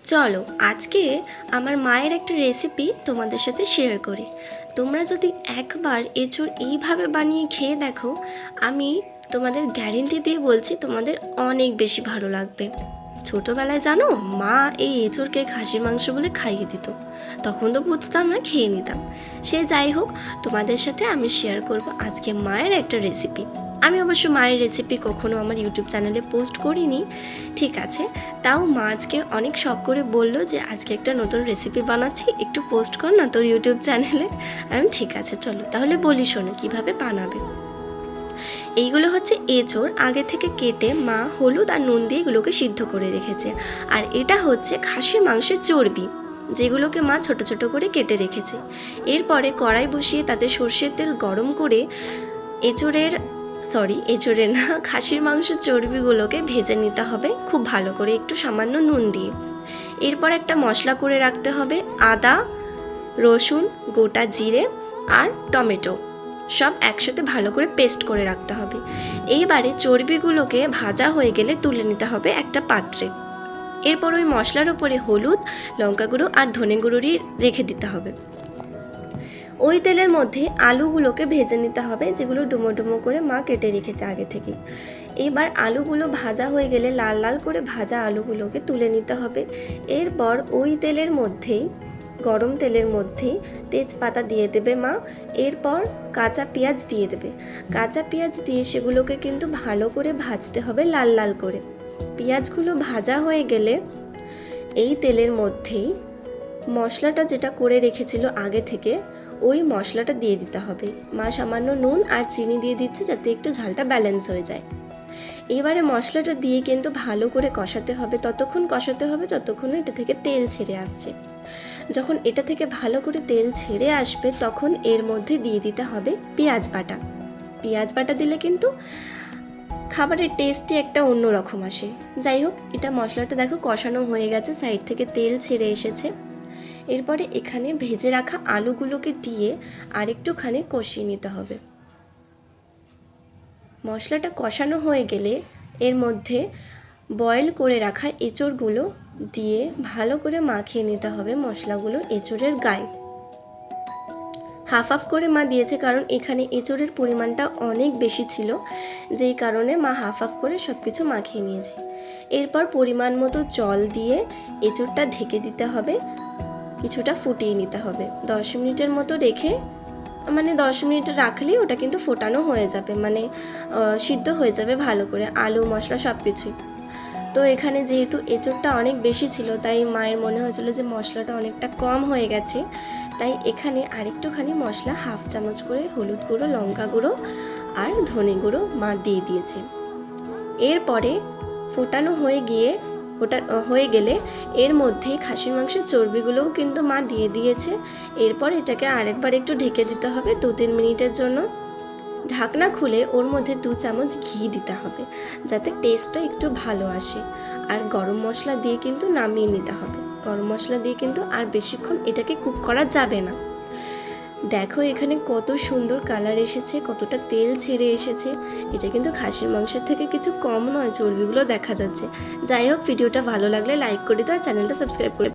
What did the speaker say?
চলো আজকে আমার মায়ের একটা রেসিপি তোমাদের সাথে শেয়ার করি। তোমরা যদি একবার এঁচোড় এইভাবে বানিয়ে খেয়ে দেখো, আমি তোমাদের গ্যারেন্টি দিয়ে বলছি তোমাদের অনেক বেশি ভালো লাগবে। ছোটোবেলায় জানো, মা এই এঁচোড়কে খাসির মাংস বলে খাইয়ে দিত, তখন তো বুঝতাম না, খেয়ে নিতাম। সে যাই হোক, তোমাদের সাথে আমি শেয়ার করব আজকে মায়ের একটা রেসিপি। আমি অবশ্য মায়ের রেসিপি কখনো আমার ইউটিউব চ্যানেলে পোস্ট করিনি, ঠিক আছে। তাও মা আজকে অনেক শখ করে বললো যে আজকে একটা নতুন রেসিপি বানাচ্ছি, একটু পোস্ট কর না তোর ইউটিউব চ্যানেলে। আমি ঠিক আছে চলো তাহলে বলি, শোনো কীভাবে বানাবে। এইগুলো হচ্ছে এঁচোড়, আগে থেকে কেটে মা হলুদ আর নুন দিয়ে এগুলোকে সিদ্ধ করে রেখেছে। আর এটা হচ্ছে খাসির মাংসের চর্বি, যেগুলোকে মা ছোট ছোট করে কেটে রেখেছে। এরপরে কড়াই বসিয়ে তাতে সর্ষের তেল গরম করে এঁচোড়ের না, খাসির মাংসের চর্বিগুলোকে ভেজে নিতে হবে খুব ভালো করে, একটু সামান্য নুন দিয়ে। এরপর একটা মশলা করে রাখতে হবে, আদা, রসুন, গোটা জিরে আর টমেটো সব একসাথে ভালো করে পেস্ট করে রাখতে হবে। এইবারে চর্বিগুলোকে ভাজা হয়ে গেলে তুলে নিতে হবে একটা পাত্রে। এরপর ওই মশলার উপরে হলুদ, লঙ্কা গুঁড়ো আর ধনে গুঁড়োই রেখে দিতে হবে। ওই তেলের মধ্যে আলুগুলোকে ভেজে নিতে হবে, যেগুলো ডুমো ডুমো করে মা কেটে রেখেছে আগে থেকে। এবার আলুগুলো ভাজা হয়ে গেলে লাল লাল করে ভাজা আলুগুলোকে তুলে নিতে হবে। এরপর ওই তেলের মধ্যেই, গরম তেলের মধ্যেই তেজপাতা দিয়ে দেবে মা। এরপর কাঁচা পেঁয়াজ দিয়ে দেবে। কাঁচা পেঁয়াজ দিয়ে সেগুলোকে কিন্তু ভালো করে ভাজতে হবে লাল লাল করে। পেঁয়াজগুলো ভাজা হয়ে গেলে এই তেলের মধ্যেই মশলাটা যেটা করে রেখেছিল আগে থেকে, ওই মশলাটা দিয়ে দিতে হবে। মা সামান্য নুন আর চিনি দিয়ে দিচ্ছে যাতে একটু ঝালটা ব্যালেন্স হয়ে যায়। এবারে মশলাটা দিয়ে কিন্তু ভালো করে কষাতে হবে, ততক্ষণ কষাতে হবে যতক্ষণ এটা থেকে তেল ছেড়ে আসছে। যখন এটা থেকে ভালো করে তেল ছেড়ে আসবে তখন এর মধ্যে দিয়ে দিতে হবে পেঁয়াজ বাটা। পেঁয়াজ বাটা দিলে কিন্তু খাবারের টেস্টই একটা অন্য রকম আসে। যাই হোক, এটা মশলাটা দেখো কষানো হয়ে গেছে, সাইড থেকে তেল ছেড়ে এসেছে। এরপরে এখানে ভেজে রাখা আলুগুলোকে দিয়ে আরেকটুখানি কষিয়ে নিতে হবে। মশলাটা কষানো হয়ে গেলে এর মধ্যে বয়েল করে রাখা এঁচোড়গুলো দিয়ে ভালো করে মাখিয়ে নিতে হবে মশলাগুলো এঁচোড়ের গায়ে। হাফ হাফ করে মা দিয়েছে, কারণ এখানে এঁচোড়ের পরিমাণটা অনেক বেশি ছিল, যেই কারণে মা হাফ হাফ করে সব কিছু মাখিয়ে নিয়েছে। এরপর পরিমাণ মতো জল দিয়ে এঁচোড়টা ঢেকে দিতে হবে, কিছুটা ফুটিয়ে নিতে হবে। 10 মিনিটের মতো রেখে, 10 মিনিট রাখলেই ওটা কিন্তু ফোটানো হয়ে যাবে, সিদ্ধ হয়ে যাবে ভালো করে, আলু মশলা সব কিছুই। তো এখানে যেহেতু এঁচোড়টা অনেক বেশি ছিল, তাই মায়ের মনে হয়েছিল যে মশলাটা অনেকটা কম হয়ে গেছে, তাই এখানে আরেকটুখানি মশলা, হাফ চামচ করে হলুদ গুঁড়ো, লঙ্কা গুঁড়ো আর ধনে গুঁড়ো মা দিয়ে দিয়েছে। এরপরে ফোটানো হয়ে গেলে এর মধ্যেই খাসির মাংসের চর্বিগুলোও কিন্তু মা দিয়ে দিয়েছে। এরপর এটাকে আরেকবার একটু ঢেকে দিতে হবে 2-3 মিনিটের জন্য। ঢাকনা খুলে ওর মধ্যে 2 চামচ ঘি দিতে হবে, যাতে টেস্টটা একটু ভালো আসে। আর গরম মশলা দিয়ে কিন্তু নামিয়ে নিতে হবে। গরম মশলা দিয়ে কিন্তু আর বেশিক্ষণ এটাকে কুক করা যাবে না। দেখো এখানে কত সুন্দর কালার এসেছে, কতটা তেল ছেড়ে এসেছে। এটা কিন্তু খাসির মাংসের থেকে কিছু কম নয়, চর্বিগুলো দেখা যাচ্ছে। যাই হোক, ভিডিওটা ভালো লাগলে লাইক করে দাও আর চ্যানেলটা সাবস্ক্রাইব করে